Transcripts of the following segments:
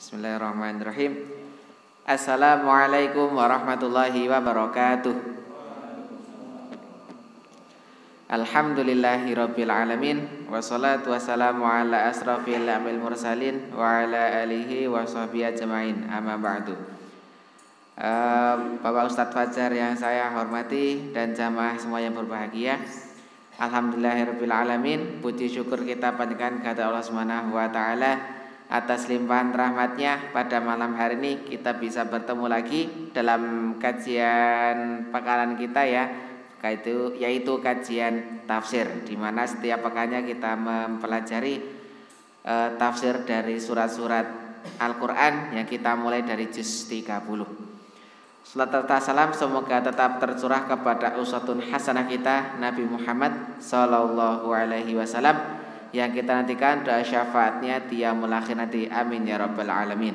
Bismillahirrahmanirrahim. Assalamualaikum warahmatullahi wabarakatuh. Alhamdulillahirabbil alamin, wassalatu wassalamu ala asrafil anbiya'il mursalin wa ala alihi wa sahbihi ajmain. Amma ba'du. Bapak Ustadz Fajar yang saya hormati dan jamaah semua yang berbahagia, alhamdulillahirabbil alamin, puji syukur kita panjatkan kepada Allah Subhanahu wa taala atas limpahan rahmatnya. Pada malam hari ini kita bisa bertemu lagi dalam kajian pekan kita yaitu kajian tafsir, di mana setiap pekannya kita mempelajari tafsir dari surat-surat Al-Quran yang kita mulai dari juz 30. Salat serta salam semoga tetap tercurah kepada uswatun hasanah kita Nabi Muhammad sallallahu alaihi wasallam, yang kita nantikan doa syafaatnya qiyamul akhir nanti, amin ya rabbal alamin.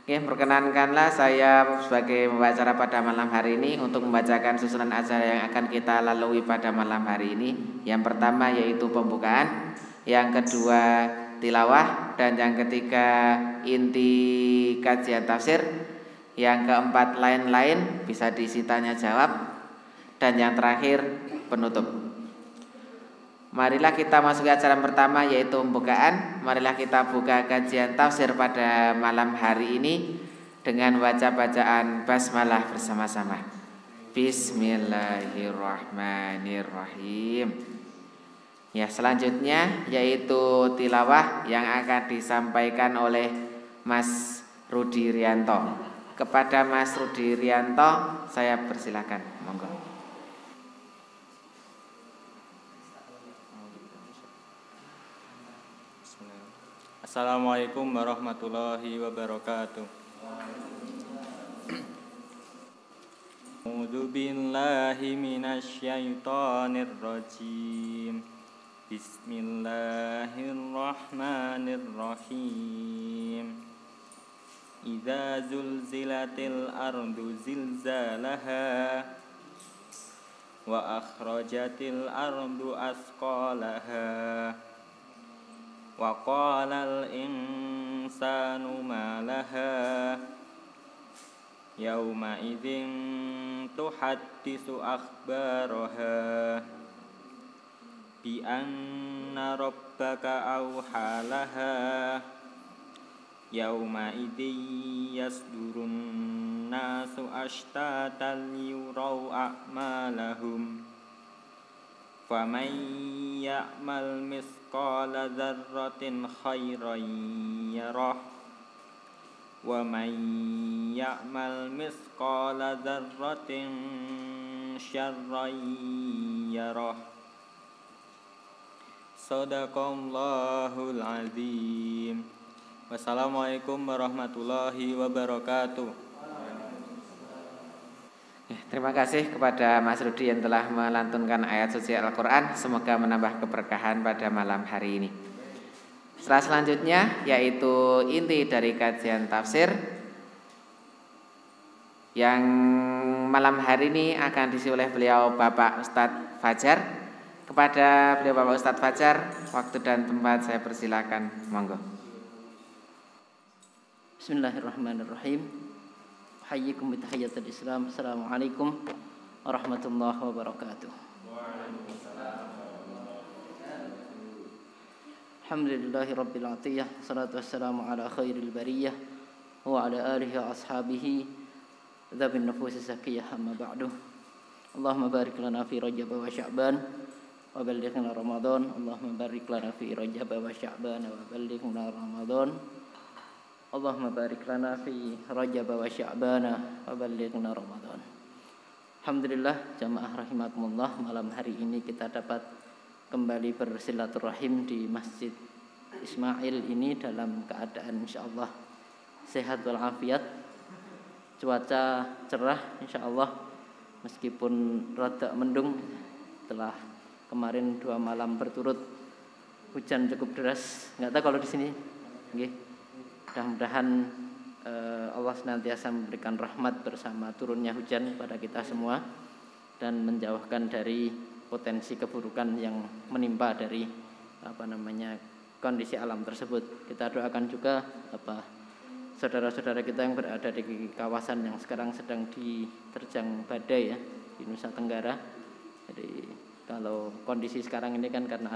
Oke, perkenankanlah saya sebagai pembicara pada malam hari ini untuk membacakan susunan acara yang akan kita lalui pada malam hari ini. Yang pertama yaitu pembukaan, yang kedua tilawah, dan yang ketiga inti kajian tafsir, yang keempat lain-lain bisa diisi tanya jawab, dan yang terakhir penutup. Marilah kita masuki acara pertama yaitu pembukaan. Marilah kita buka kajian tafsir pada malam hari ini dengan baca-bacaan basmalah bersama-sama. Bismillahirrahmanirrahim. Ya, selanjutnya yaitu tilawah yang akan disampaikan oleh Mas Rudi Rianto. Kepada Mas Rudi Rianto saya persilakan, monggo. Assalamualaikum warahmatullahi wabarakatuh. A'udzu billahi minasy syaithanir rajim. Bismillahirrahmanirrahim. Idza zulzilatil ardu zilzalaha wa akhrajatil ardu asqalaha wa qalal insanu ma laha yauma idzin tuhaddisu akhbaraha bi anna rabbaka awhalaha yauma idzin yasdurun nasu ashtatan yurau a'malahum faman ya'mal misqala dzarratin khairan yarah wa man ya'mal misqala dzarratin syarran yarah. Shadaqallahul azim. Wassalamualaikum warahmatullahi wabarakatuh. Terima kasih kepada Mas Rudi yang telah melantunkan ayat suci Al-Quran. Semoga menambah keberkahan pada malam hari ini. Selanjutnya yaitu inti dari kajian tafsir, yang malam hari ini akan diisi oleh beliau Bapak Ustadz Fajar. Kepada beliau Bapak Ustadz Fajar, waktu dan tempat saya persilakan, monggo. Bismillahirrahmanirrahim. Hayyikum bitahiyyatil Islam. Assalamualaikum warahmatullahi wabarakatuh. Alhamdulillahi rabbil atiyah, salatu wassalamu ala khairil bariyah wa ala alihi wa ashabihi dzabin nufusi zakiyah, amma ba'du. Allahumma barik lana fi Rajab wa Sya'ban wa ballighna Ramadan. Allahumma barik lana fi Rajab wa Sya'ban wa ballighna Ramadan. Allahumma barik lana fi Rajab wa Sya'ban wa ballighna Ramadan. Alhamdulillah, jamaah rahimakumullah, malam hari ini kita dapat kembali bersilaturahim di Masjid Ismail ini dalam keadaan insyaallah sehat walafiat. Cuaca cerah insyaallah, meskipun rada mendung setelah kemarin 2 malam berturut hujan cukup deras. Enggak tahu kalau di sini nggih. Mudah-mudahan Allah senantiasa memberikan rahmat bersama turunnya hujan pada kita semua dan menjauhkan dari potensi keburukan yang menimpa dari kondisi alam tersebut. Kita doakan juga saudara-saudara kita yang berada di kawasan yang sekarang sedang diterjang badai ya di Nusa Tenggara. Jadi kalau kondisi sekarang ini kan karena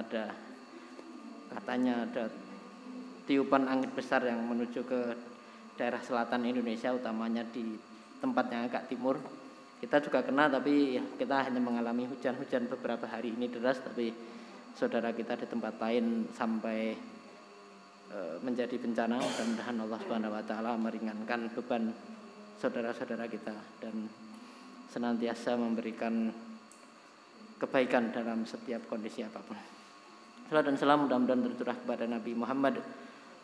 katanya ada tiupan angin besar yang menuju ke daerah selatan Indonesia, utamanya di tempat yang agak timur. Kita juga kena, tapi ya, kita hanya mengalami hujan-hujan beberapa hari ini deras, tapi saudara kita di tempat lain sampai menjadi bencana. Mudah-mudahan Allah Subhanahu wa taala meringankan beban saudara-saudara kita dan senantiasa memberikan kebaikan dalam setiap kondisi apapun. Salam dan salam mudah-mudahan tercurah kepada Nabi Muhammad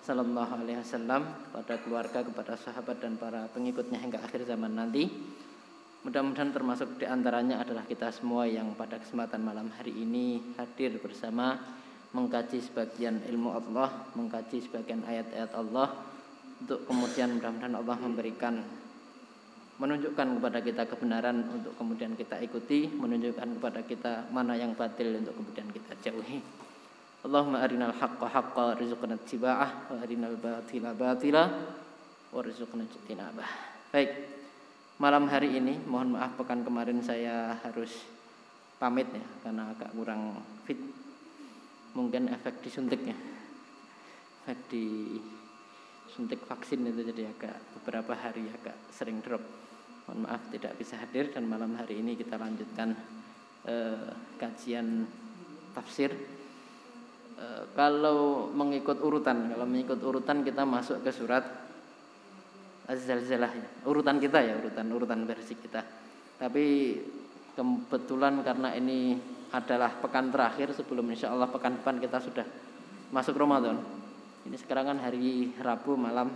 sallallahu alaihi wasallam, kepada keluarga, kepada sahabat dan para pengikutnya hingga akhir zaman nanti. Mudah-mudahan termasuk di antaranya adalah kita semua yang pada kesempatan malam hari ini hadir bersama mengkaji sebagian ilmu Allah, mengkaji sebagian ayat-ayat Allah, untuk kemudian mudah-mudahan Allah menunjukkan kepada kita kebenaran untuk kemudian kita ikuti, menunjukkan kepada kita mana yang batil untuk kemudian kita jauhi. Allahumma arinal haqqa haqqa rizqna ittiba'ah wa arinal batila batila warzuqna ijtinabah. Baik. Malam hari ini, mohon maaf pekan kemarin saya harus pamit ya karena agak kurang fit. Mungkin efek disuntiknya. Efek disuntik vaksin itu jadi beberapa hari agak sering drop. Mohon maaf tidak bisa hadir, dan malam hari ini kita lanjutkan kajian tafsir. Kalau mengikut urutan kita masuk ke surat Az-Zalzalah ya. Urutan versi kita. Tapi kebetulan karena ini adalah pekan terakhir sebelum insyaallah pekan depan kita sudah masuk Ramadan. Ini sekarang kan hari Rabu malam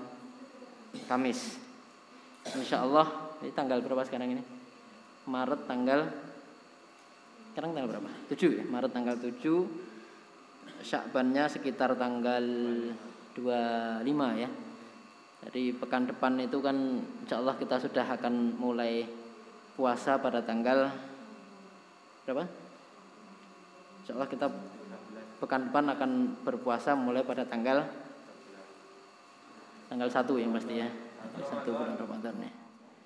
Kamis. Insyaallah ini tanggal berapa sekarang ini? Maret tanggal berapa? 7 ya, Maret tanggal 7. Sya'bannya sekitar tanggal 25 ya. Jadi pekan depan itu kan insyaallah kita sudah akan mulai puasa pada tanggal berapa? Insyaallah kita pekan depan akan berpuasa mulai pada tanggal 1 yang pasti ya. 1 bulan Ramadan ya.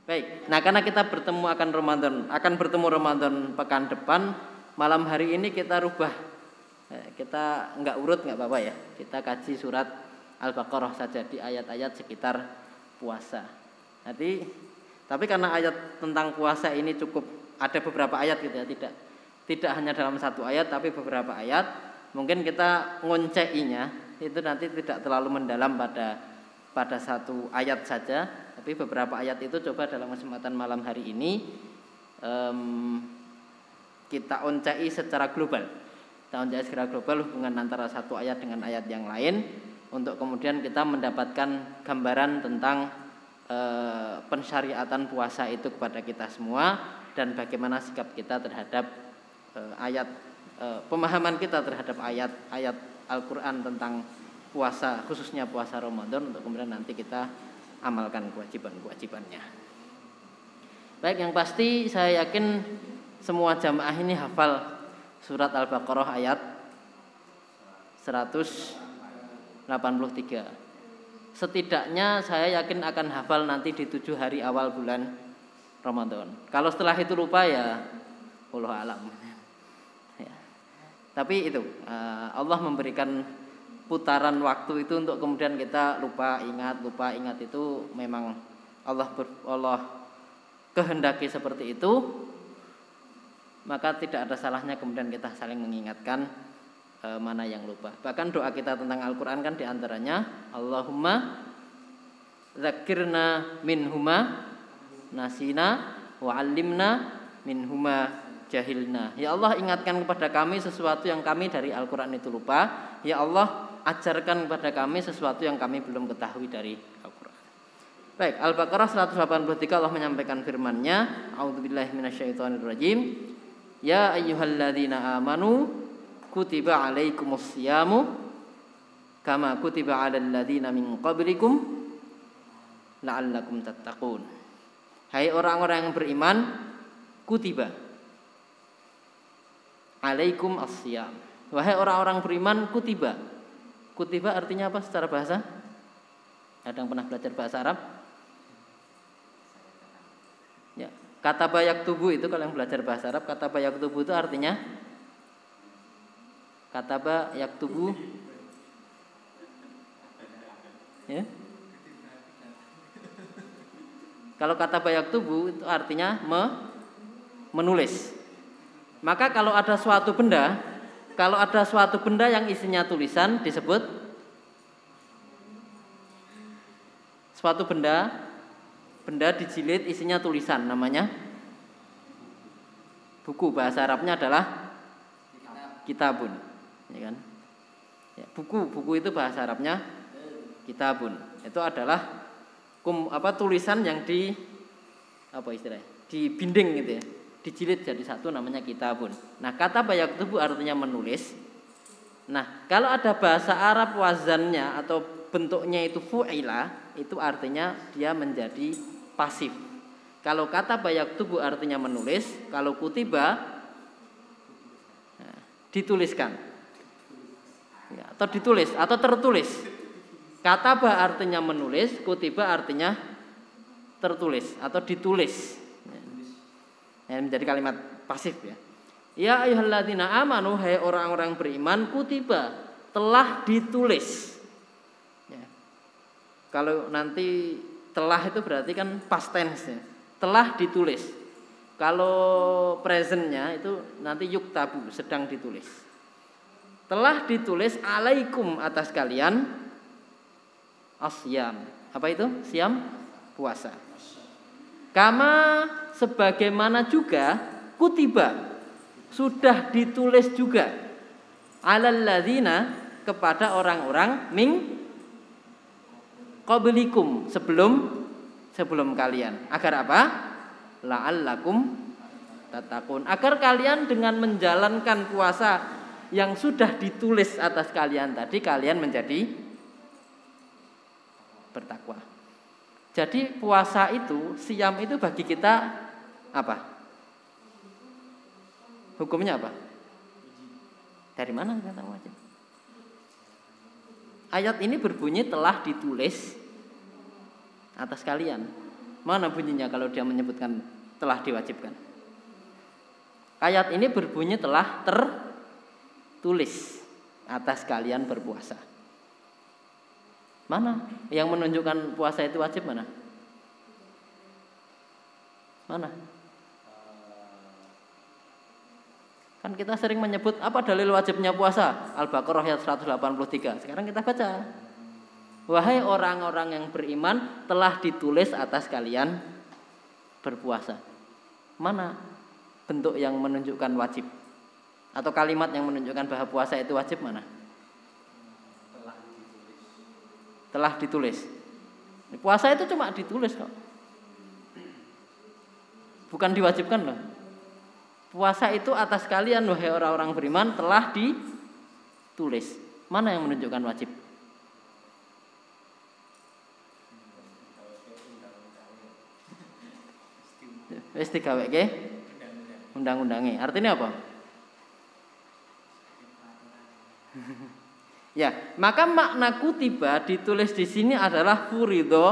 Baik. Nah, karena kita akan bertemu Ramadan pekan depan, malam hari ini kita rubah. Kita enggak urut enggak apa-apa ya. Kita kaji surat Al-Baqarah saja di ayat-ayat sekitar puasa. Tapi karena ayat tentang puasa ini cukup ada beberapa ayat gitu ya, tidak hanya dalam satu ayat tapi beberapa ayat. Mungkin kita ngonceinya itu nanti tidak terlalu mendalam pada satu ayat saja, tapi beberapa ayat itu coba dalam kesempatan malam hari ini kita oncei secara global. Kita oncei secara global hubungan antara satu ayat dengan ayat yang lain, untuk kemudian kita mendapatkan gambaran tentang pensyariatan puasa itu kepada kita semua, dan bagaimana sikap kita terhadap pemahaman kita terhadap ayat-ayat Al-Quran tentang puasa, khususnya puasa Ramadan, untuk kemudian nanti kita amalkan kewajiban-kewajibannya. Baik, yang pasti saya yakin semua jamaah ini hafal surat Al-Baqarah ayat 183. Setidaknya saya yakin akan hafal nanti di 7 hari awal bulan Ramadan. Kalau setelah itu lupa ya wallahu alam. Ya. Tapi itu Allah memberikan putaran waktu itu untuk kemudian kita lupa ingat itu memang Allah kehendaki seperti itu. Maka tidak ada salahnya kemudian kita saling mengingatkan mana yang lupa. Bahkan doa kita tentang Al-Quran kan diantaranya Allahumma dzakirna minhuma nasina wa 'allimna minhuma jahilna. Ya Allah, ingatkan kepada kami sesuatu yang kami dari Al-Quran itu lupa. Ya Allah, ajarkan kepada kami sesuatu yang kami belum ketahui dari Al-Quran. Baik, Al-Baqarah 183 Allah menyampaikan firman-Nya, a'udzubillahi minasyaitonirrajim. Ya ayyuhalladzina amanu kutiba alaikumusyamu kama kutiba alal ladzina min qablikum la'allakum tattaqun. Hai orang-orang yang beriman, kutiba alaikum asyam. Wahai orang-orang beriman, kutiba Kutiba artinya apa secara bahasa? Ada yang pernah belajar bahasa Arab? Ya, kataba yaktubu itu kalau yang belajar bahasa Arab, kataba yaktubu itu artinya kataba yaktubu. Ya. Kalau kataba yaktubu itu artinya menulis. Maka kalau ada suatu benda yang isinya tulisan disebut suatu benda dijilid isinya tulisan, namanya buku. Bahasa Arabnya adalah kitabun, ya kan? Ya, buku itu bahasa Arabnya kitabun. Itu adalah tulisan yang dibinding gitu ya, dijilid jadi satu, namanya kitabun. Nah, kata yaktubu artinya menulis. Nah, kalau ada bahasa Arab wazannya atau bentuknya itu fu'ila, itu artinya dia menjadi pasif. Kalau kata yaktubu artinya menulis, kalau kutiba dituliskan. Ya, atau ditulis atau tertulis. Kataba artinya menulis, kutiba artinya tertulis atau ditulis. Ya, menjadi kalimat pasif ya. Ya ayyuhalladzina amanu, hai orang-orang beriman, kutiba telah ditulis. Ya. Kalau nanti telah itu berarti kan past tense ya. Telah ditulis. Kalau presentnya itu nanti yuktabu, sedang ditulis. Telah ditulis alaikum atas kalian asyam. Apa itu? Siam, puasa. Kama sebagaimana juga kutiba sudah ditulis juga alal ladzina kepada orang-orang min qablikum sebelum kalian. Agar apa? La'allakum tattaqun. Agar kalian dengan menjalankan puasa yang sudah ditulis atas kalian tadi, kalian menjadi bertakwa. Jadi puasa itu, siam itu bagi kita apa? Hukumnya apa? Dari mana kita tahu aja? Ayat ini berbunyi telah ditulis atas kalian. Mana bunyinya kalau dia menyebutkan telah diwajibkan? Ayat ini berbunyi telah tertulis atas kalian berpuasa. Mana yang menunjukkan puasa itu wajib, mana? Mana? Kan kita sering menyebut apa dalil wajibnya puasa? Al-Baqarah ayat 183. Sekarang kita baca. Wahai orang-orang yang beriman, telah ditulis atas kalian berpuasa. Mana bentuk yang menunjukkan wajib? Atau kalimat yang menunjukkan bahwa puasa itu wajib, mana? Telah ditulis. Puasa itu cuma ditulis kok. Bukan diwajibkan loh. Puasa itu atas kalian wahai orang-orang beriman telah ditulis. Mana yang menunjukkan wajib? Wis digaweke undang-undange. Artinya apa? Ya, maka makna kutiba ditulis di sini adalah furidho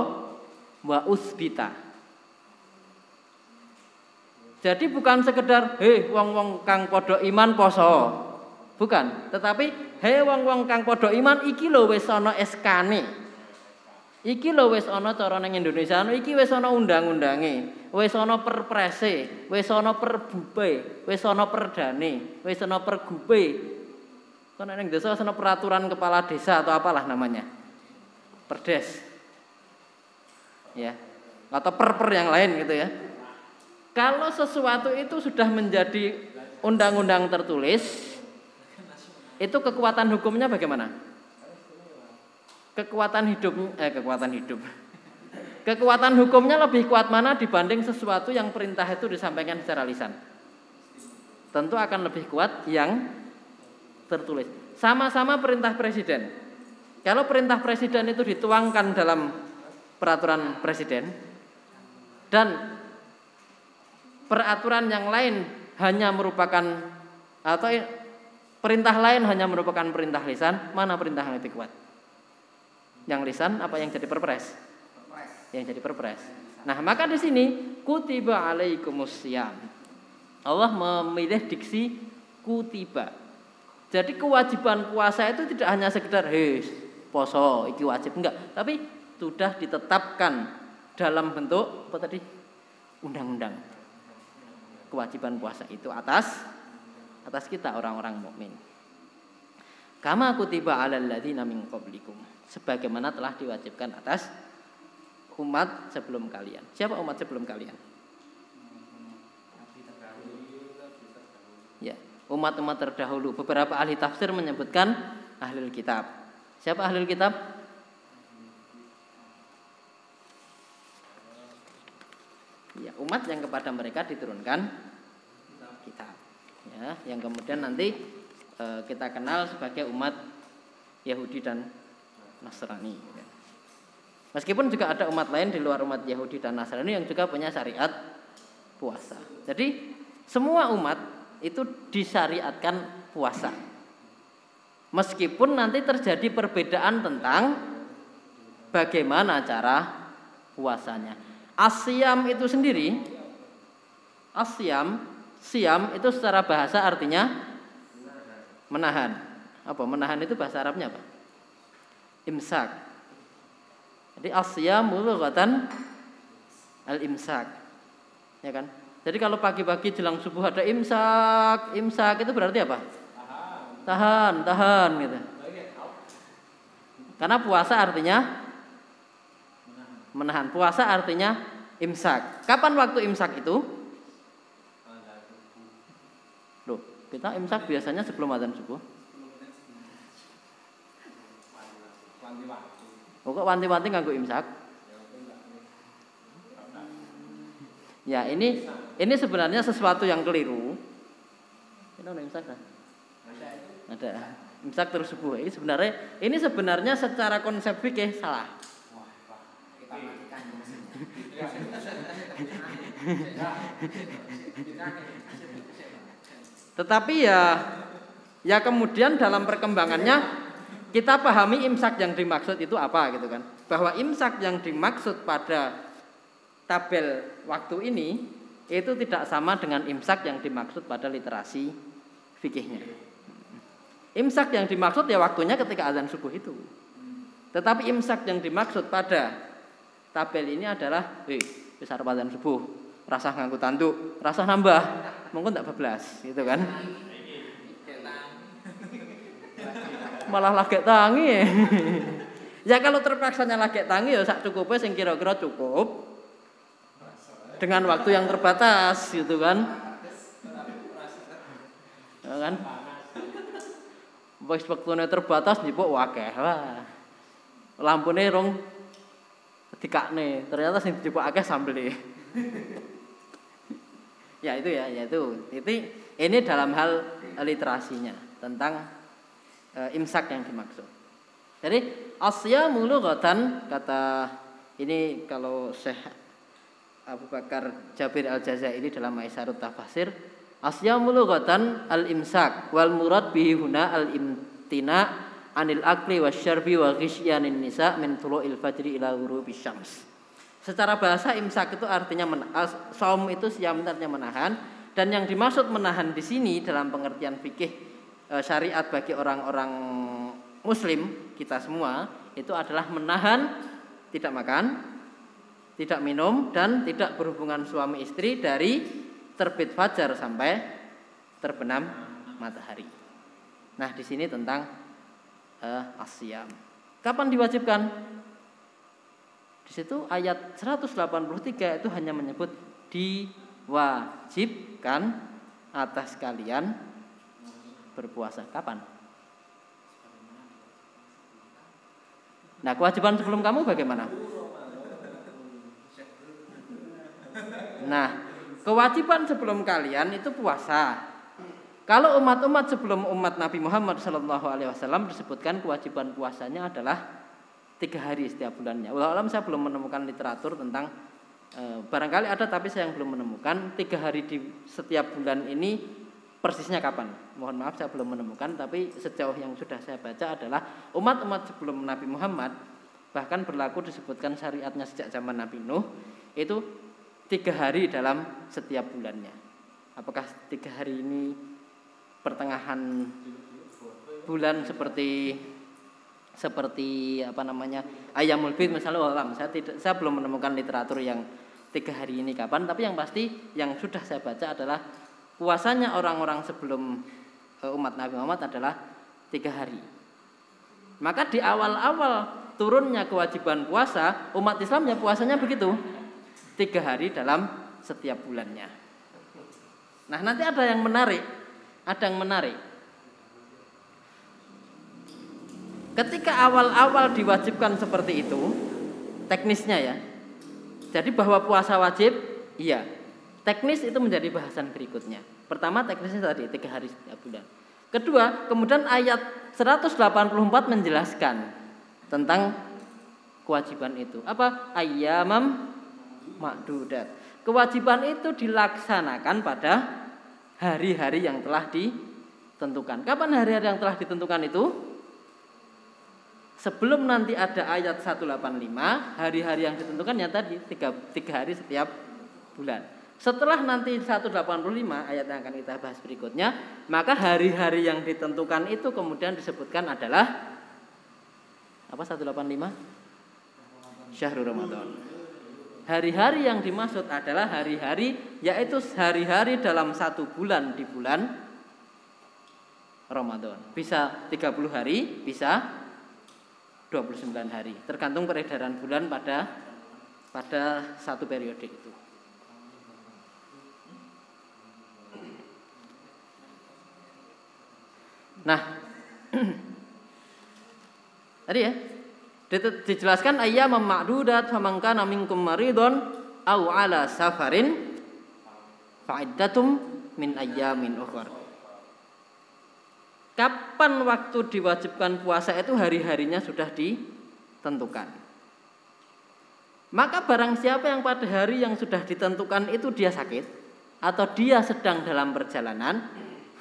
wa usbita. Jadi bukan sekedar wong-wong kang podo iman poso. Bukan, tetapi wong-wong kang podo iman iki lho wis ana SK-ne. Iki lho wis ana cara ning Indonesia, iki wis ana undang-undange, wis ana perprese, wis ana perbupe, wis ana perdane, wis ana pergupe. Karena yang desa ada peraturan kepala desa atau apalah namanya, perdes, ya, atau perper yang lain gitu ya. Kalau sesuatu itu sudah menjadi undang-undang tertulis, itu kekuatan hukumnya bagaimana? Kekuatan hukumnya lebih kuat mana dibanding sesuatu yang perintah itu disampaikan secara lisan? Tentu akan lebih kuat yang tertulis. Sama-sama perintah presiden. Kalau perintah presiden itu dituangkan dalam peraturan presiden dan peraturan yang lain hanya merupakan atau perintah lain hanya merupakan perintah lisan, mana perintah yang lebih kuat? Yang lisan apa yang jadi perpres? Yang jadi perpres. Nah, maka di sini kutiba alaikumusiyam. Allah memilih diksi kutiba. Jadi kewajiban puasa itu tidak hanya sekedar poso iki wajib, enggak, tapi sudah ditetapkan dalam bentuk apa tadi? Undang-undang. Kewajiban puasa itu atas kita orang-orang mukmin. Kama kutiba 'alal ladzina min qablikum, sebagaimana telah diwajibkan atas umat sebelum kalian. Siapa umat sebelum kalian? Ya, umat-umat terdahulu. Beberapa ahli tafsir menyebutkan ahlul kitab. Siapa ahlul kitab? Ya, umat yang kepada mereka diturunkan kitab. Ya, yang kemudian nanti kita kenal sebagai umat Yahudi dan Nasrani. Meskipun juga ada umat lain di luar umat Yahudi dan Nasrani yang juga punya syariat puasa. Jadi semua umat itu disyariatkan puasa. Meskipun nanti terjadi perbedaan tentang bagaimana cara puasanya. Asyam itu sendiri, siam itu secara bahasa artinya menahan. Apa? Menahan itu bahasa Arabnya apa? Imsak. Jadi asyamu lughatan al-imsak. Ya kan? Jadi kalau pagi-pagi jelang subuh ada imsak itu berarti apa? Tahan gitu. Karena puasa artinya menahan. Puasa artinya imsak. Kapan waktu imsak itu? Loh, kita imsak biasanya sebelum adzan subuh. Kok wanti-wanti nganggo imsak? Ya, ini sebenarnya sesuatu yang keliru. Ini ada imsak kan? Ada. Imsak terus subuh. Ini sebenarnya secara konsep fikih salah. Tetapi ya kemudian dalam perkembangannya kita pahami imsak yang dimaksud itu apa gitu kan. Bahwa imsak yang dimaksud pada tabel waktu ini itu tidak sama dengan imsak yang dimaksud pada literasi fikihnya. Imsak yang dimaksud ya waktunya ketika azan subuh itu. Tetapi imsak yang dimaksud pada tabel ini adalah besar azan subuh, rasa nganggo tanduk, rasa nambah, mungkin tak bablas gitu kan. Malah lagi tangi. Ya kalau terpaksanya lagi tangi ya sak cukupnya sing kira-kira cukup dengan waktu yang terbatas gitu kan. Ya kan? Waktune terbatas njupuk akeh. Wah. Lampune rong dikakne, ternyata sing dijupuk akeh sambele. Ya itu. Ini dalam hal literasinya tentang imsak yang dimaksud. Jadi asyamu lughatan, kata ini kalau Syekh Abu Bakar Jabir Al-Jazairi dalam Maisarut Tafsir, asyamu lughatan al-imsak wal murad bihi huna al-imtina anil akli wasyarbi wa ghishyanin nisa min tulu'il fajri ila ghurubis syams. Secara bahasa imsak itu artinya saum itu siam artinya menahan, dan yang dimaksud menahan di sini dalam pengertian fikih syariat bagi orang-orang muslim kita semua itu adalah menahan tidak makan, tidak minum dan tidak berhubungan suami istri dari terbit fajar sampai terbenam matahari. Nah, di sini tentang asyam. Kapan diwajibkan? Di situ ayat 183 itu hanya menyebut diwajibkan atas kalian berpuasa. Kapan? Nah, kewajiban sebelum kamu bagaimana? Nah, kewajiban sebelum kalian itu puasa. Kalau umat-umat sebelum umat Nabi Muhammad SAW disebutkan kewajiban puasanya adalah 3 hari setiap bulannya. Wallahu a'lam, saya belum menemukan literatur tentang barangkali ada tapi saya yang belum menemukan 3 hari di setiap bulan ini persisnya kapan. Mohon maaf saya belum menemukan, tapi sejauh yang sudah saya baca adalah umat-umat sebelum Nabi Muhammad, bahkan berlaku disebutkan syariatnya sejak zaman Nabi Nuh, itu 3 hari dalam setiap bulannya. Apakah 3 hari ini pertengahan bulan seperti Ayyamul Bid misalnya, saya belum menemukan literatur yang 3 hari ini kapan, tapi yang pasti yang sudah saya baca adalah puasanya orang-orang sebelum umat Nabi Muhammad adalah 3 hari. Maka di awal-awal turunnya kewajiban puasa, umat Islam ya puasanya begitu, 3 hari dalam setiap bulannya. Nah, nanti ada yang menarik. Ketika awal-awal diwajibkan seperti itu, teknisnya ya. Jadi bahwa puasa wajib, iya. Teknis itu menjadi bahasan berikutnya. Pertama teknisnya tadi 3 hari setiap bulan. Kedua, kemudian ayat 184 menjelaskan tentang kewajiban itu. Apa? Ayyamam ma'dudat. Kewajiban itu dilaksanakan pada hari-hari yang telah ditentukan. Kapan hari-hari yang telah ditentukan itu? Sebelum nanti ada ayat 185, hari-hari yang ditentukan ya tadi 3 hari setiap bulan. Setelah nanti 185 ayat yang akan kita bahas berikutnya, maka hari-hari yang ditentukan itu kemudian disebutkan adalah apa 185? Syahrul Ramadan. Hari-hari yang dimaksud adalah hari-hari, yaitu hari-hari dalam 1 bulan di bulan Ramadan. Bisa 30 hari, bisa 29 hari, tergantung peredaran bulan pada satu periode itu. Nah, tadi ya dijelaskan ayyamam ma'dudat faman kana minkum maridun aw ala safarin fa'iddatum min ayyamin ukhra. Kapan waktu diwajibkan puasa itu hari-harinya sudah ditentukan. Maka barang siapa yang pada hari yang sudah ditentukan itu dia sakit atau dia sedang dalam perjalanan,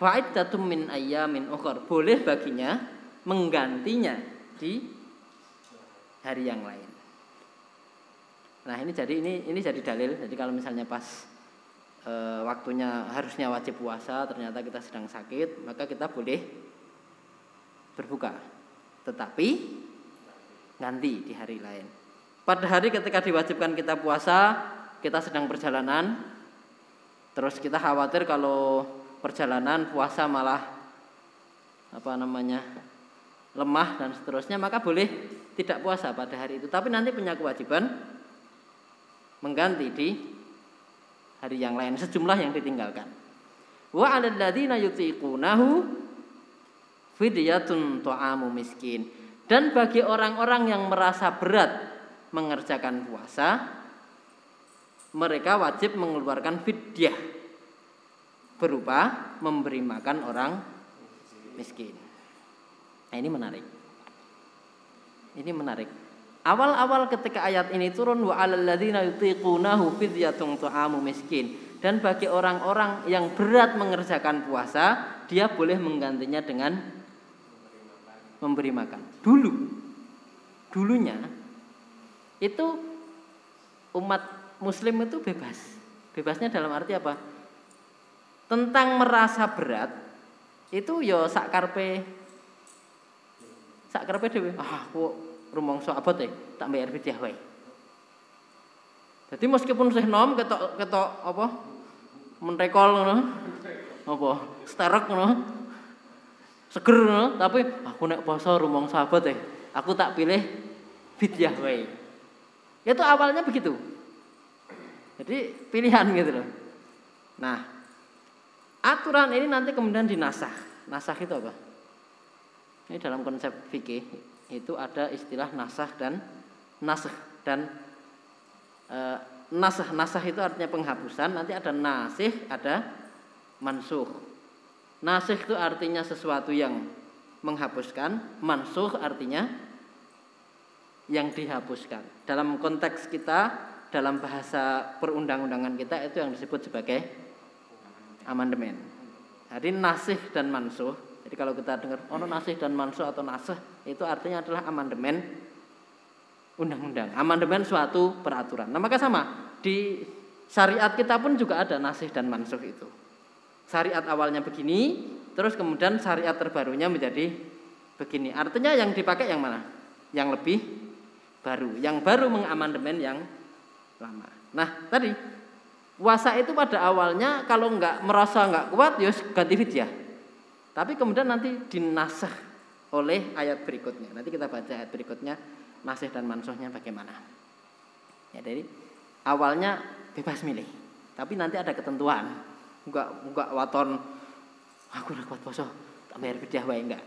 fa'iddatum min ayyamin ukhra, boleh baginya menggantinya di hari yang lain. Nah, ini jadi dalil. Jadi kalau misalnya pas waktunya harusnya wajib puasa, ternyata kita sedang sakit, maka kita boleh berbuka, tetapi ganti di hari lain. Pada hari ketika diwajibkan kita puasa, kita sedang perjalanan, terus kita khawatir kalau perjalanan puasa malah lemah dan seterusnya, maka boleh tidak puasa pada hari itu, tapi nanti punya kewajiban mengganti di hari yang lain sejumlah yang ditinggalkan. Wa 'alal ladzina yutiqunahu fidyatun ta'amu miskin. Dan bagi orang-orang yang merasa berat mengerjakan puasa, mereka wajib mengeluarkan fidyah berupa memberi makan orang miskin. Nah, ini menarik. Awal-awal ketika ayat ini turun, wa 'alal ladzina yutiqunahu fidyatun ta'amu miskin, dan bagi orang-orang yang berat mengerjakan puasa, dia boleh menggantinya dengan memberi makan. Dulunya itu umat muslim itu bebas. Bebasnya dalam arti apa? Tentang merasa berat itu yo sakkarpe dhewe. Rumangsa abot tak bayar fidyah wae. Jadi meskipun sih nom ketok apa mentekol ngono. Apa sterek ngono. Seger ngono, tapi aku nek poso rumangsa abot aku tak pilih fidyah wae. Itu awalnya begitu. Jadi pilihan gitu loh. Nah, aturan ini nanti kemudian dinasakh. Nasakh itu apa? Ini dalam konsep fikih itu ada istilah nasakh dan nasakh, dan nasakh itu artinya penghapusan, nanti ada nasikh, ada mansukh. Nasikh itu artinya sesuatu yang menghapuskan, mansukh artinya yang dihapuskan. Dalam konteks kita, dalam bahasa perundang-undangan kita itu yang disebut sebagai amandemen. Jadi nasih dan mansuh. Jadi kalau kita dengar ono nasih dan mansuh atau nasih, itu artinya adalah amandemen undang-undang, amandemen suatu peraturan. Nah, maka sama di syariat kita pun juga ada nasih dan mansuh itu. Syariat awalnya begini, terus kemudian syariat terbarunya menjadi begini. Artinya yang dipakai yang mana? Yang lebih baru. Yang baru mengamandemen yang lama. Nah, tadi puasa itu pada awalnya kalau merasa nggak kuat, ya ganti fidyah. Tapi kemudian nanti dinasah oleh ayat berikutnya. Nanti kita baca ayat berikutnya, nasih dan mansuhnya bagaimana. Ya, jadi awalnya bebas milih, tapi nanti ada ketentuan. Enggak waton aku ora kuat poso, tak bayar fidyah wae enggak.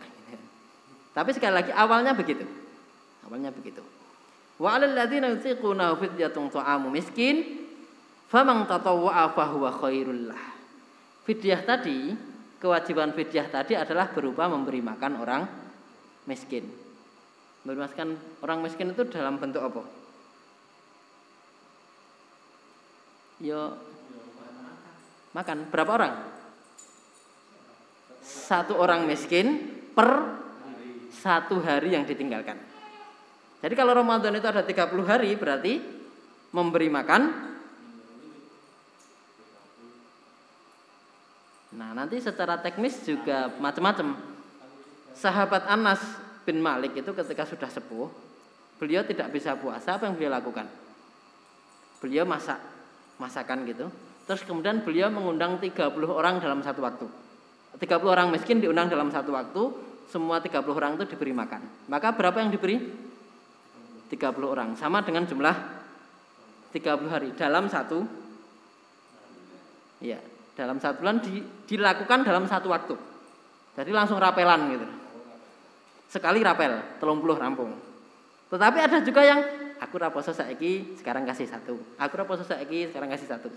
Tapi sekali lagi awalnya begitu. Awalnya begitu. Wa 'alal ladzina yutiquna fidyatun ta'amu miskin faman tatawwa'a fahuwa khairul lah. Fidyah tadi, kewajiban fidyah tadi adalah berupa memberi makan orang miskin. Memberi makan orang miskin itu dalam bentuk apa? Ya makan. Berapa orang? 1 orang miskin per 1 hari yang ditinggalkan. Jadi kalau Ramadan itu ada 30 hari, berarti memberi makan. Nah, nanti secara teknis juga macam-macam. Sahabat Anas bin Malik itu ketika sudah sepuh, beliau tidak bisa puasa, apa yang beliau lakukan? Beliau masakan gitu. Terus kemudian beliau mengundang 30 orang dalam satu waktu. 30 orang miskin diundang dalam satu waktu, semua 30 orang itu diberi makan. Maka berapa yang diberi? 30 orang, sama dengan jumlah 30 hari dalam satu. Ya, dalam 1 bulan dilakukan dalam satu waktu. Jadi langsung rapelan gitu. Sekali rapel, 30 rampung. Tetapi ada juga yang aku ra poso saiki, sekarang kasih 1. Aku ra poso saiki, sekarang kasih 1.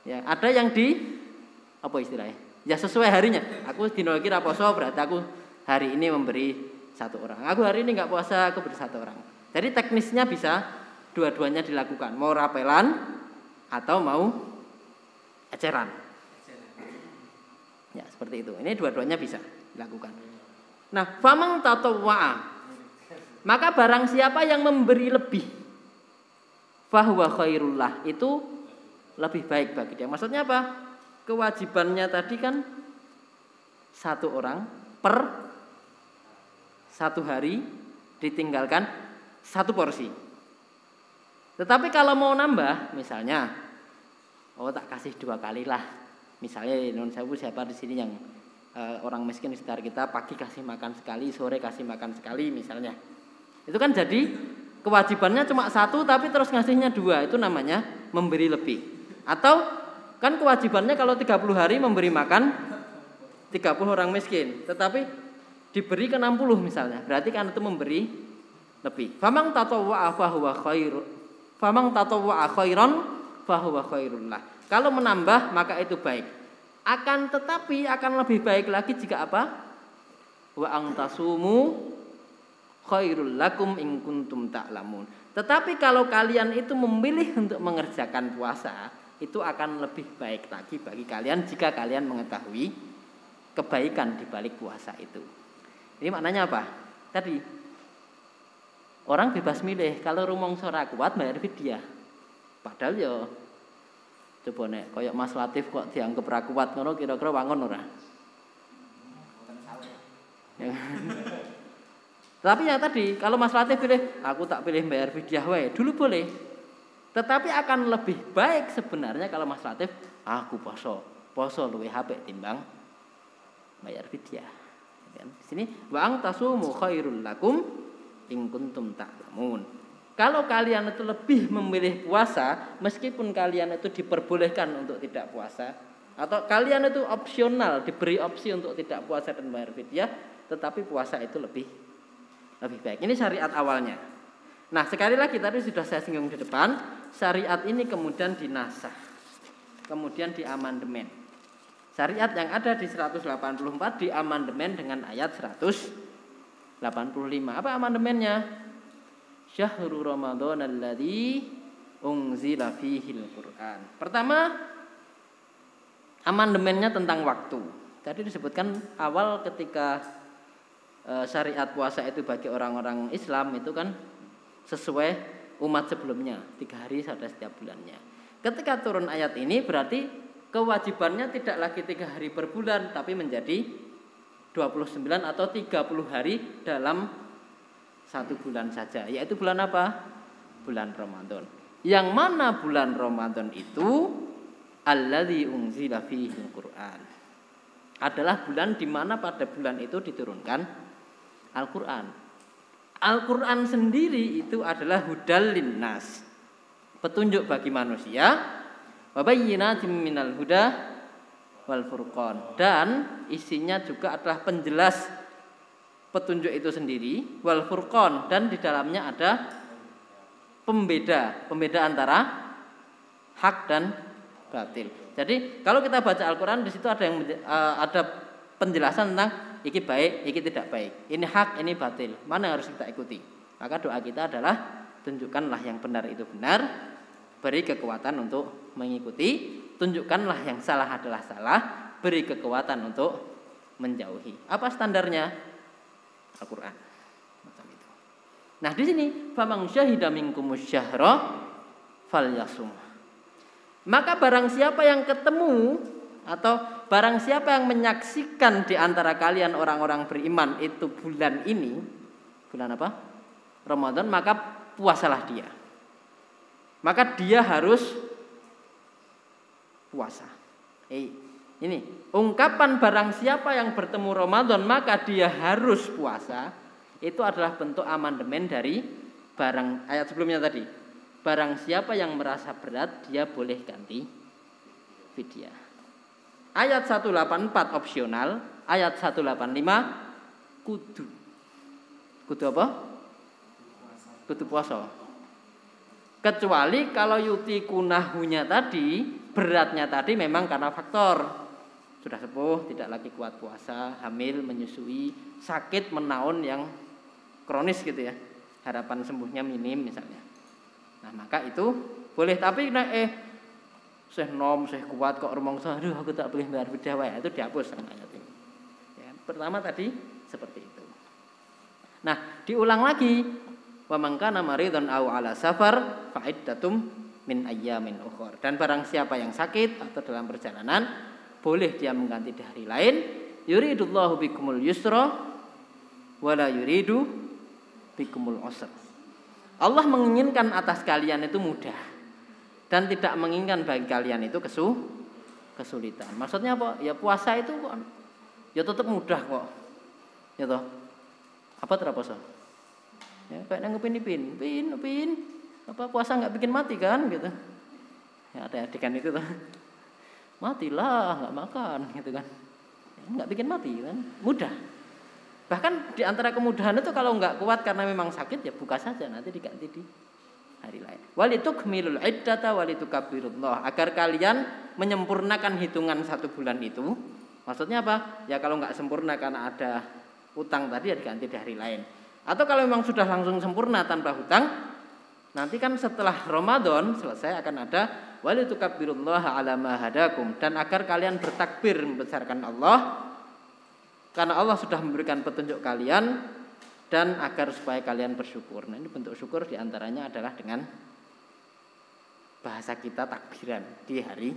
Ya, ada yang apa istilahnya? Ya sesuai harinya. Aku dino iki ra poso, berarti aku hari ini memberi 1 orang. Aku hari ini enggak puasa, aku beri 1 orang. Jadi teknisnya bisa dua-duanya dilakukan. Mau rapelan atau mau eceran. Ya, seperti itu. Ini dua-duanya bisa dilakukan. Nah, famang tatawwa'a, maka barang siapa yang memberi lebih, fahuwa khairullah, itu lebih baik bagi dia. Maksudnya apa? Kewajibannya tadi kan 1 orang per 1 hari ditinggalkan 1 porsi. Tetapi kalau mau nambah, misalnya, tak kasih 2 kali lah. Misalnya non sewu siapa di sini yang orang miskin di sekitar kita, pagi kasih makan sekali, sore kasih makan sekali misalnya. Itu kan jadi kewajibannya cuma 1 tapi terus ngasihnya 2, itu namanya memberi lebih. Atau kan kewajibannya kalau 30 hari memberi makan 30 orang miskin, tetapi diberi ke 60 misalnya, berarti kan itu memberi lebih. Famang tatawwa'a fahuwa khairu. Famang tatawwa'a khairan fahuwa khairullah. Kalau menambah maka itu baik. Akan tetapi akan lebih baik lagi jika apa? Wa antasumu khairul lakum in kuntum ta'lamun. Tetapi kalau kalian itu memilih untuk mengerjakan puasa, itu akan lebih baik lagi bagi kalian jika kalian mengetahui kebaikan di balik puasa itu. Ini maknanya apa? Tadi orang bebas milih, kalau rumangsa ora kuat bayar fidyah. Padahal ya coba nek koyok Mas Latif kok dianggap ra kuat ngono, kira-kira wangun ora? Tapi yang tadi kalau Mas Latif pilih, aku tak pilih bayar fidyah wae, dulu boleh. Tetapi akan lebih baik sebenarnya kalau Mas Latif aku poso luwih apik timbang bayar fidyah. Di sini wa antasumu khairul lakum in kuntum ta'lamun. Kalau kalian itu lebih memilih puasa, meskipun kalian itu diperbolehkan untuk tidak puasa, atau kalian itu opsional diberi opsi untuk tidak puasa dan bayar fidyah, tetapi puasa itu lebih baik. Ini syariat awalnya. Nah, sekali lagi tadi sudah saya singgung di depan, syariat ini kemudian dinasah, kemudian diamandemen. Syariat yang ada di 184 diamandemen dengan ayat 185. Apa amandemennya? Syahrul Ramadan alladzi unzila fihil Qur'an. Pertama, amandemennya tentang waktu. Tadi disebutkan awal ketika syariat puasa itu bagi orang-orang Islam itu kan sesuai umat sebelumnya, 3 hari pada setiap bulannya. Ketika turun ayat ini berarti kewajibannya tidak lagi 3 hari per bulan, tapi menjadi 29 atau 30 hari dalam 1 bulan saja. Yaitu bulan apa? Bulan Ramadan. Yang mana bulan Ramadan itu alladzi unzila fihil Qur'an. Adalah bulan di mana pada bulan itu diturunkan Al-Qur'an. Al-Qur'an sendiri itu adalah hudal linnas, petunjuk bagi manusia, wa bayyinatin minal huda wal furqan, dan isinya juga adalah penjelas petunjuk itu sendiri, wal furqan, dan di dalamnya ada pembeda antara hak dan batil. Jadi kalau kita baca Al-Qur'an di situ ada penjelasan tentang iki baik, iki tidak baik. Ini hak, ini batil. Mana yang harus kita ikuti? Maka doa kita adalah tunjukkanlah yang benar itu benar, beri kekuatan untuk mengikuti, tunjukkanlah yang salah adalah salah, beri kekuatan untuk menjauhi. Apa standarnya? Al-Qur'an. Macam itu. Nah, di sini faman syahida minkumus syahra falyasum. Maka barang siapa yang ketemu atau barang siapa yang menyaksikan di antara kalian orang-orang beriman itu bulan ini, bulan apa? Ramadan, maka puasalah dia. Maka dia harus puasa. Ini ungkapan barang siapa yang bertemu Ramadan maka dia harus puasa, itu adalah bentuk amandemen dari barang ayat sebelumnya tadi. Barang siapa yang merasa berat dia boleh ganti fidyah. Ayat 184 opsional, ayat 185 kudu. Kudu apa? Kudu puasa. Kecuali kalau yuti kunahunya tadi, beratnya tadi memang karena faktor sudah sepuh, tidak lagi kuat puasa, hamil, menyusui, sakit menaun yang kronis gitu ya, harapan sembuhnya minim misalnya. Nah maka itu boleh, tapi saya kuat kok rumangsa, aduh aku tak boleh bayar fidyah wae, itu dihapus sama ayat ini. Ya, pertama tadi seperti itu. Nah diulang lagi, wa man kana maridan aw ala safar fa iddatum min ayyamin ukhra. Dan barang siapa yang sakit atau dalam perjalanan, boleh dia mengganti di hari lain. Yuridullahu bikumul yusra wala yuridu bikumul usra. Allah menginginkan atas kalian itu mudah dan tidak menginginkan bagi kalian itu kesulitan. Maksudnya apa? Ya puasa itu ya tetap mudah kok. Ya toh. Apa terpuasa? Ya kayak ngupin apa puasa enggak bikin mati kan gitu. Ya ada adegan itu tuh. Matilah enggak makan gitu kan. Enggak bikin mati kan. Mudah. Bahkan di antara kemudahan itu kalau enggak kuat karena memang sakit ya buka saja, nanti diganti di hari lain. Walitukmilul iddata walitukabbirullah, agar kalian menyempurnakan hitungan 1 bulan itu. Maksudnya apa? Ya kalau enggak sempurna karena ada utang tadi ya diganti di hari lain. Atau kalau memang sudah langsung sempurna tanpa hutang, nanti kan setelah Ramadan selesai akan ada walitukabbirullah ala ma hadakum, dan agar kalian bertakbir membesarkan Allah karena Allah sudah memberikan petunjuk kalian, dan agar supaya kalian bersyukur. Nah ini bentuk syukur diantaranya adalah dengan bahasa kita takbiran di hari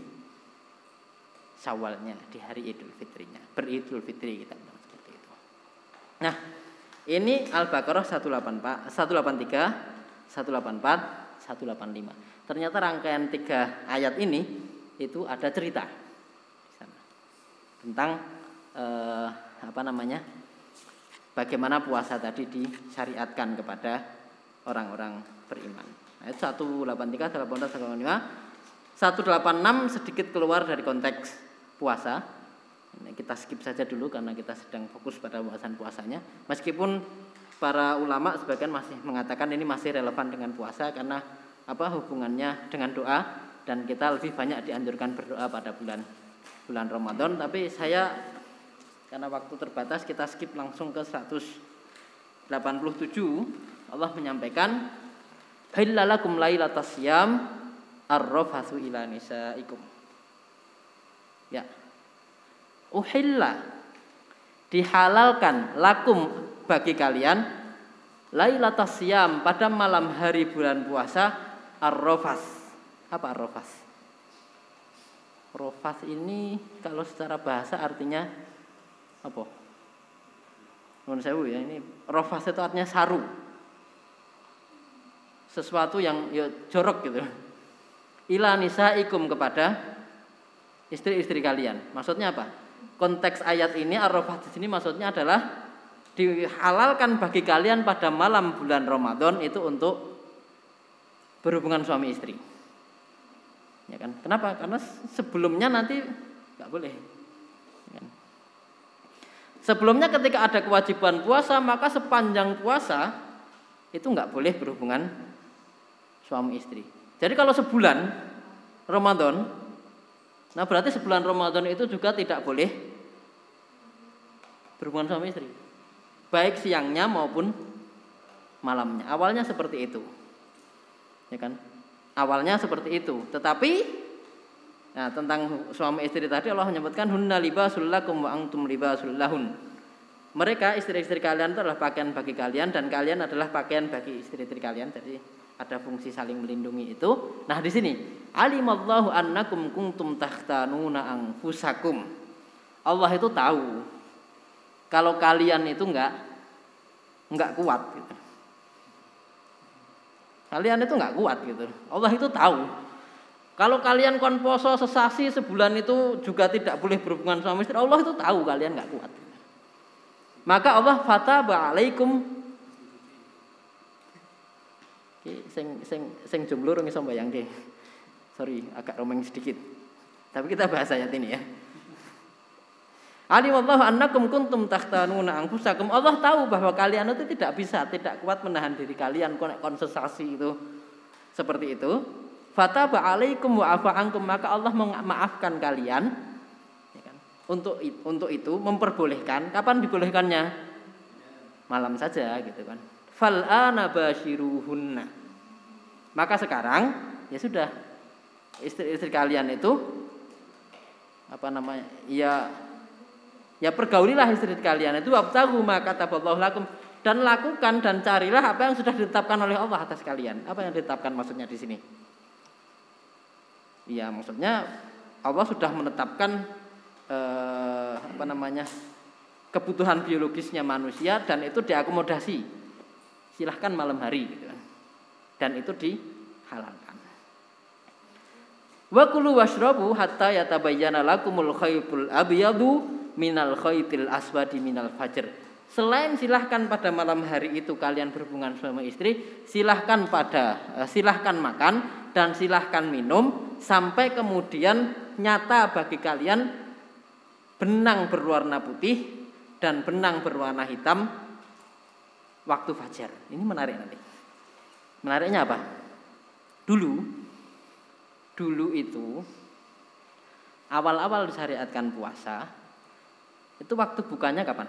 Syawalnya, di hari Idul Fitrinya, beridul fitri kita bilang seperti itu. Nah ini Al-Baqarah 183, 184, 185. Ternyata rangkaian 3 ayat ini itu ada cerita di sana tentang bagaimana puasa tadi disyariatkan kepada orang-orang beriman. Ayat 183, 185, 186 sedikit keluar dari konteks puasa. Ini kita skip saja dulu karena kita sedang fokus pada pembahasan puasanya. Meskipun para ulama sebagian masih mengatakan ini masih relevan dengan puasa karena hubungannya dengan doa, dan kita lebih banyak dianjurkan berdoa pada bulan Ramadan. Tapi saya karena waktu terbatas kita skip langsung ke 187. Allah menyampaikan hillalakum lailatas syiyam ar-rafathu ila nisaikum. Ya. Uhilla, dihalalkan lakum bagi kalian lailatas siyam, pada malam hari bulan puasa, ar-rafas. Apa ar-rafas? Rafas ini kalau secara bahasa artinya apa? Mohon sewu ya, ini rafas itu artinya saru. Sesuatu yang ya jorok gitu. Ila nisaikum, kepada istri-istri kalian. Maksudnya apa? Konteks ayat ini ar-rafah di sini maksudnya adalah dihalalkan bagi kalian pada malam bulan Ramadan itu untuk berhubungan suami istri. Ya kan? Kenapa? Karena sebelumnya nanti enggak boleh. Ya kan? Sebelumnya ketika ada kewajiban puasa, maka sepanjang puasa itu enggak boleh berhubungan suami istri. Jadi kalau sebulan Ramadan, nah berarti sebulan Ramadan itu juga tidak boleh berhubungan suami istri, baik siangnya maupun malamnya. Awalnya seperti itu, ya kan? Awalnya seperti itu. Tetapi, nah tentang suami istri tadi Allah menyebutkan hunna libasul lakum wa antum libasul lahun. Mereka istri-istri kalian itu adalah pakaian bagi kalian dan kalian adalah pakaian bagi istri-istri kalian. Jadi ada fungsi saling melindungi itu. Nah di sini alimallahu annakum kuntum takhtanuna anfusakum. Allah itu tahu kalau kalian itu enggak kuat gitu. Kalian itu enggak kuat gitu. Allah itu tahu. Kalau kalian kon poso sesasi sebulan itu juga tidak boleh berhubungan suami istri. Allah itu tahu kalian enggak kuat. Maka Allah fataba alaikum. Sing jomblo rung iso mbayangke. Sorry, agak romeng sedikit. Tapi kita bahas ayat ini ya. Alimallahu annakum kuntum takhtanuna anfusakum. Allah tahu bahwa kalian itu tidak kuat menahan diri kalian konsensasi itu seperti itu. Fataba alaikum wa afa ankum, maka Allah memaafkan kalian. Ya kan? Untuk itu memperbolehkan. Kapan dibolehkannya? Malam saja gitu kan. Fal'ana bashiruhunna. Maka sekarang ya sudah, istri-istri kalian itu apa namanya? Ya pergaulilah istri kalian itu wabtaghu ma kataballahu lakum, dan lakukan dan carilah apa yang sudah ditetapkan oleh Allah atas kalian. Apa yang ditetapkan maksudnya di sini? Ya maksudnya Allah sudah menetapkan kebutuhan biologisnya manusia dan itu diakomodasi. Silahkan malam hari gitu kan. Dan itu dihalalkan. Wa kulu washrabu hatta yatabayyana lakumul khaytul abyadu minal khaytil aswadi minal fajr. Selain silahkan pada malam hari itu kalian berhubungan suami istri, silahkan makan dan silahkan minum sampai kemudian nyata bagi kalian benang berwarna putih dan benang berwarna hitam waktu fajar. Ini menarik nanti. Menariknya apa? Dulu itu awal-awal disyariatkan puasa, itu waktu bukanya kapan?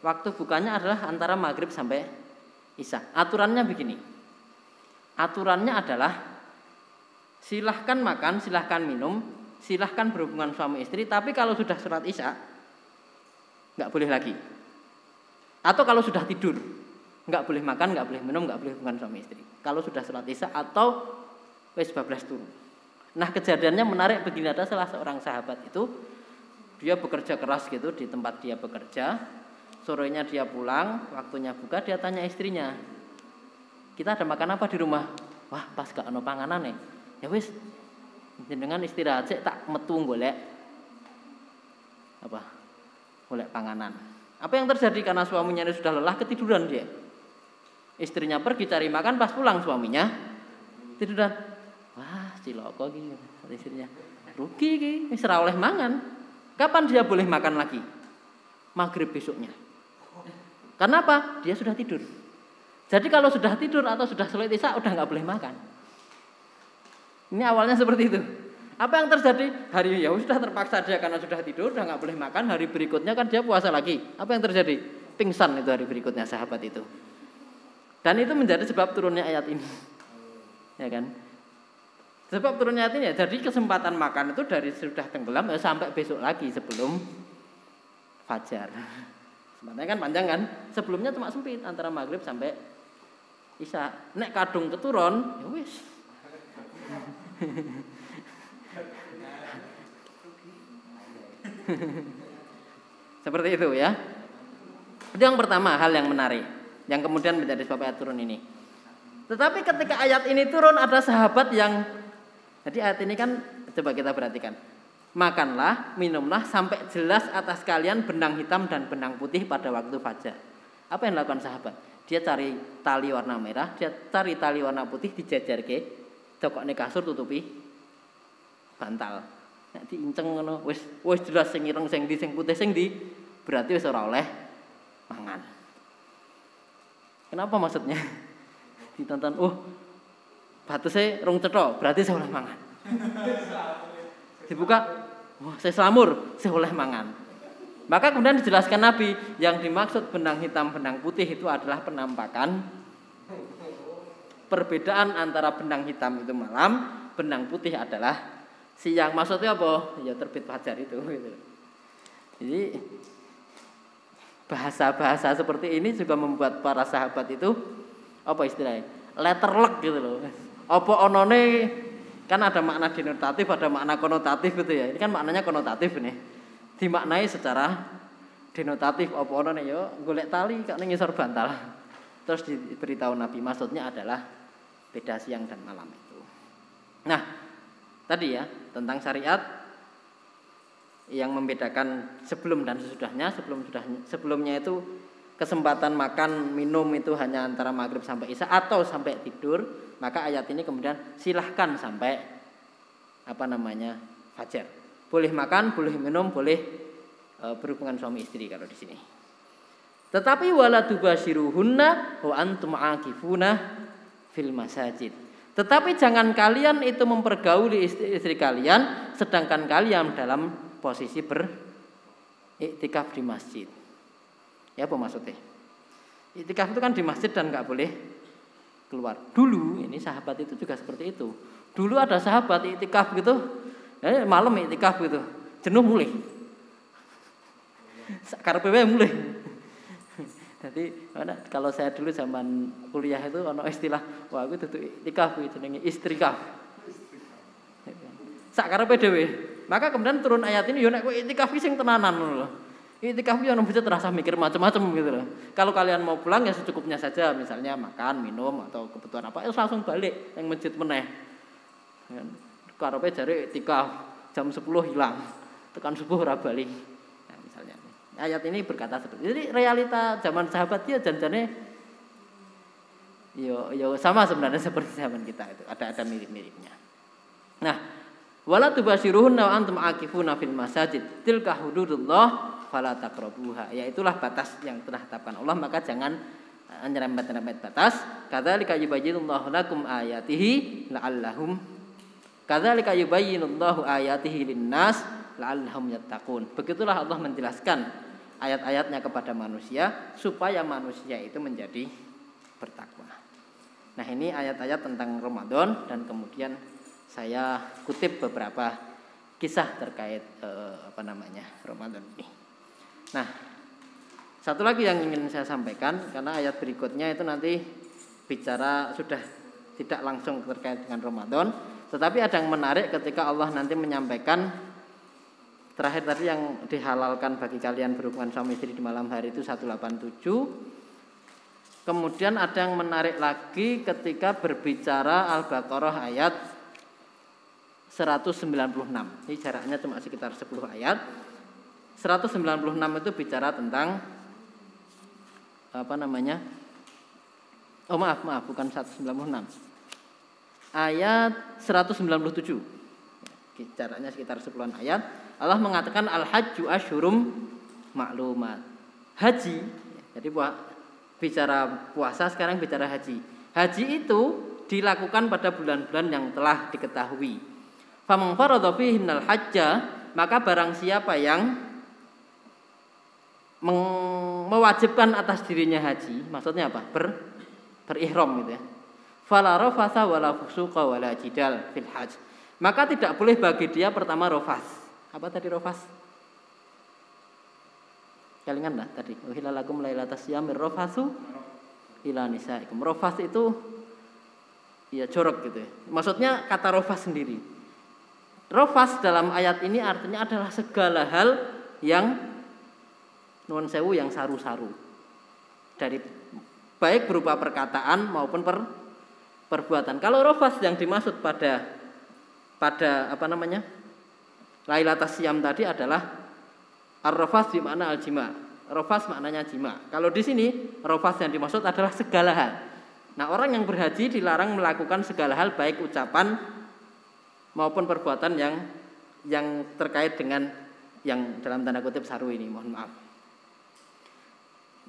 Waktu bukanya adalah antara maghrib sampai isya. Aturannya begini. Aturannya adalah silahkan makan, silahkan minum, silahkan berhubungan suami istri, tapi kalau sudah sholat isya nggak boleh lagi. Atau kalau sudah tidur, nggak boleh makan, nggak boleh minum, nggak boleh hubungan suami istri. Kalau sudah sholat isya atau wis 12 turu. Nah kejadiannya menarik begini, ada salah seorang sahabat itu, dia bekerja keras gitu di tempat dia bekerja. Sorenya dia pulang, waktunya buka, dia tanya istrinya, kita ada makan apa di rumah? Wah pas gak ono panganan nih. Ya wis, jenengan istirahat sik, tak metu golek panganan. Apa yang terjadi? Karena suaminya sudah lelah, ketiduran dia. Istrinya pergi cari makan, pas pulang suaminya tiduran. Wah, ciloko iki istrinya. Rugi iki, wis ora oleh mangan. Kapan dia boleh makan lagi? Maghrib besoknya. Karena apa? Dia sudah tidur. Jadi kalau sudah tidur atau sudah sholat isya udah enggak boleh makan. Ini awalnya seperti itu. Apa yang terjadi? Hari ya sudah terpaksa dia karena sudah tidur, udah nggak boleh makan. Hari berikutnya kan dia puasa lagi. Apa yang terjadi? Pingsan itu hari berikutnya sahabat itu. Dan itu menjadi sebab turunnya ayat ini, ya kan? Sebab turunnya ayat ini ya, jadi kesempatan makan itu dari sudah tenggelam ya sampai besok lagi sebelum fajar. Sebenarnya kan panjang kan? Sebelumnya cuma sempit antara maghrib sampai isya. Nek kadung keturun, ya wis. Seperti itu ya. Itu yang pertama, hal yang menarik, yang kemudian menjadi sebab ayat turun ini. Tetapi ketika ayat ini turun ada sahabat yang, jadi ayat ini kan coba kita perhatikan. Makanlah, minumlah sampai jelas atas kalian benang hitam dan benang putih pada waktu fajar. Apa yang dilakukan sahabat? Dia cari tali warna merah, dia cari tali warna putih, dijajar ke dokokne kasur tutupi bantal. Nek diinceng ngono wis jelas sing ireng sing ndi sing putih sing ndi, berarti wis ora oleh mangan. Kenapa maksudnya? Ditonton, batasnya rong cetha, berarti saya oleh mangan. Dibuka, saya selamur, saya oleh mangan. Maka kemudian dijelaskan Nabi, yang dimaksud benang hitam, benang putih itu adalah penampakan perbedaan antara benang hitam itu malam, benang putih adalah siang. Maksudnya apa? Ya terbit fajar itu. Jadi bahasa-bahasa seperti ini juga membuat para sahabat itu apa istilahnya? Letterlek gitu loh. Apa onone kan ada makna denotatif, ada makna konotatif gitu ya. Ini kan maknanya konotatif nih. Dimaknai secara denotatif apa onone ya golek tali kak ning ngisor bantal. Terus diberitahu Nabi maksudnya adalah beda siang dan malam itu. Nah, tadi ya tentang syariat yang membedakan sebelum dan sesudahnya. Sebelumnya itu kesempatan makan minum itu hanya antara maghrib sampai isya atau sampai tidur. Maka ayat ini kemudian silahkan sampai fajar. Boleh makan, boleh minum, boleh berhubungan suami istri kalau di sini. Tetapi wala tubashiruhunna wa antum aakifuna fil masajid. Tetapi jangan kalian itu mempergauli istri kalian sedangkan kalian dalam posisi beriktikaf di masjid. Ya apa maksudnya? Iktikaf itu kan di masjid dan enggak boleh keluar. Dulu ini sahabat itu juga seperti itu. Dulu ada sahabat iktikaf gitu, malam iktikaf gitu, jenuh mulai. Karepe wae mulai. Jadi kalau saya dulu zaman kuliah itu ono istilah, wah aku dudu iktikaf iki jenenge istrikaf. Sak karepe dhewe. Maka kemudian turun ayat ini yo nek kowe iktikaf iki sing tenanan ngono lho. Iktikaf yo ono bisa terasa mikir macam-macam gitu loh. Kalau kalian mau pulang ya secukupnya saja, misalnya makan, minum atau kebutuhan apa, langsung balik yang masjid meneh. Karepe jare iktikaf jam 10 hilang. Tekan subuh ora bali. Nah, misalnya. Ayat ini berkata seperti itu. Jadi realita zaman sahabat dia janjane yo sama sebenarnya seperti zaman kita itu. Ada mirip-miripnya. Nah, wala tubashiruhunna wa antum aakifuna fil masajid. Tilka hududullah fala taqrabuha. Ya itulah batas yang telah ditetapkan Allah, maka jangan nyerempet-nyerempet batas. Kadzalika yubayyinullahu lakum ayatihi la'allahum kadzalika yubayyinullahu ayatihi linnas la'allahum yattaqun. Begitulah Allah menjelaskan ayat-ayatnya kepada manusia supaya manusia itu menjadi bertakwa. Nah, ini ayat-ayat tentang Ramadan dan kemudian saya kutip beberapa kisah terkait Ramadan ini. Nah, satu lagi yang ingin saya sampaikan karena ayat berikutnya itu nanti bicara sudah tidak langsung terkait dengan Ramadan, tetapi ada yang menarik ketika Allah nanti menyampaikan terakhir tadi yang dihalalkan bagi kalian berhubungan suami istri di malam hari itu 187. Kemudian ada yang menarik lagi ketika berbicara Al-Baqarah ayat 196. Ini jaraknya cuma sekitar 10 ayat. 196 itu bicara tentang maaf, bukan 196. Ayat 197. Jaraknya sekitar 10 ayat. Allah mengatakan al-hajju asyhurum ma'lumat. Haji, jadi bicara puasa sekarang bicara haji. Haji itu dilakukan pada bulan-bulan yang telah diketahui. Faman faradha fihinnal hajja, maka barang siapa yang mewajibkan atas dirinya haji, maksudnya apa? Berihram gitu ya. Fala rafasa wala fusuqa wala jidal fil hajj. Maka tidak boleh bagi dia pertama rafas. Apa tadi rafas? Kalian lah tadi. Uhilla lakum lailatas siyamir rafasu ila nisaikum. Rafas itu ya jorok gitu ya. Maksudnya kata rafas sendiri. Rafas dalam ayat ini artinya adalah segala hal yang nuwun sewu yang saru-saru. Dari baik berupa perkataan maupun perbuatan. Kalau rafas yang dimaksud pada apa namanya? Lailatas siyam tadi adalah ar-rafas di makna al-jima. Rafas maknanya jima. Kalau di sini rafas yang dimaksud adalah segala hal. Nah, orang yang berhaji dilarang melakukan segala hal baik ucapan maupun perbuatan yang terkait dengan yang dalam tanda kutip saru ini, mohon maaf.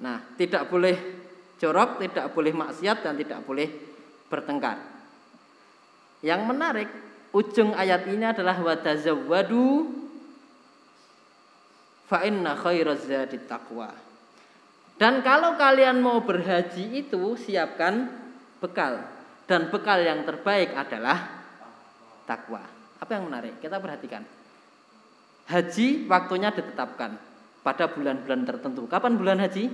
Nah, tidak boleh jorok, tidak boleh maksiat dan tidak boleh bertengkar. Yang menarik, ujung ayat ini adalah wa tazawwadu fa inna khairaz zadit taqwa. Dan kalau kalian mau berhaji itu siapkan bekal, dan bekal yang terbaik adalah takwa. Apa yang menarik? Kita perhatikan. Haji waktunya ditetapkan pada bulan-bulan tertentu. Kapan bulan haji?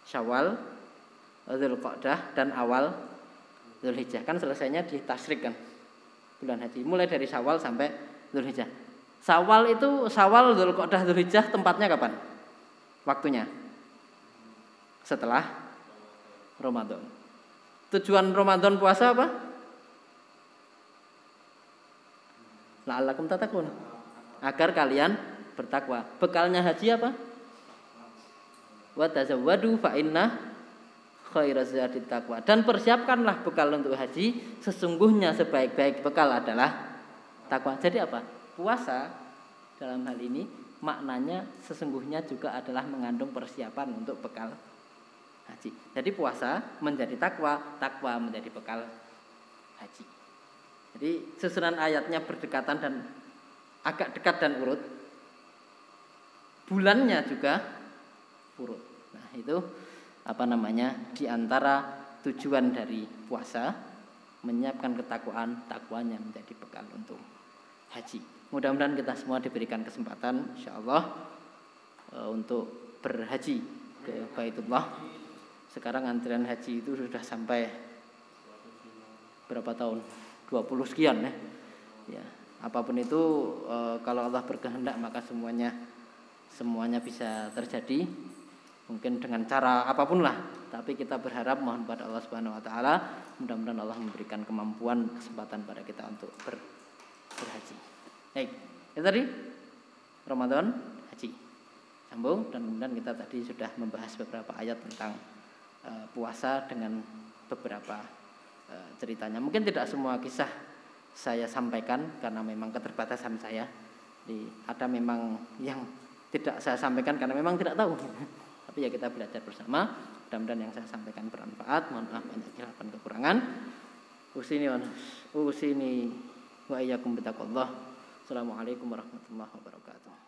Syawal, Dzulqa'dah dan awal Dzulhijjah. Kan selesainya di tasyrik kan bulan haji. Mulai dari Syawal sampai Dzulhijjah. Syawal, Dzulqa'dah, Dzulhijjah tempatnya kapan? Waktunya setelah Ramadan. Tujuan Ramadan puasa apa? La'allakum tattaqun. Agar kalian bertakwa. Bekalnya haji apa? Wa tazawwadu fa inna khairaz zadit taqwa. Dan persiapkanlah bekal untuk haji, sesungguhnya sebaik-baik bekal adalah takwa. Jadi apa? Puasa dalam hal ini maknanya sesungguhnya juga adalah mengandung persiapan untuk bekal haji. Jadi puasa menjadi takwa, takwa menjadi bekal haji. Jadi susunan ayatnya berdekatan dan agak dekat dan urut. Bulannya juga urut. Nah, itu apa namanya? Di antara tujuan dari puasa menyiapkan ketakwaan, takwanya menjadi bekal untuk haji. Mudah-mudahan kita semua diberikan kesempatan insyaallah untuk berhaji ke Baitullah. Sekarang antrian haji itu sudah sampai berapa tahun? 20 sekian ya. Ya, apapun itu kalau Allah berkehendak maka semuanya bisa terjadi. Mungkin dengan cara apapun lah, tapi kita berharap mohon pada Allah Subhanahu wa taala, mudah-mudahan Allah memberikan kemampuan, kesempatan pada kita untuk berhaji. Baik, itu tadi Ramadan haji. Sambung dan kemudian kita tadi sudah membahas beberapa ayat tentang puasa dengan beberapa ceritanya. Mungkin tidak semua kisah saya sampaikan karena memang keterbatasan saya. Ada memang yang tidak saya sampaikan karena memang tidak tahu. Tapi ya kita belajar bersama. Mudah-mudahan yang saya sampaikan bermanfaat. Mohon maaf banyak khilafan kekurangan. Usini wa iyyakum bittaqwallah. Assalamualaikum warahmatullahi wabarakatuh.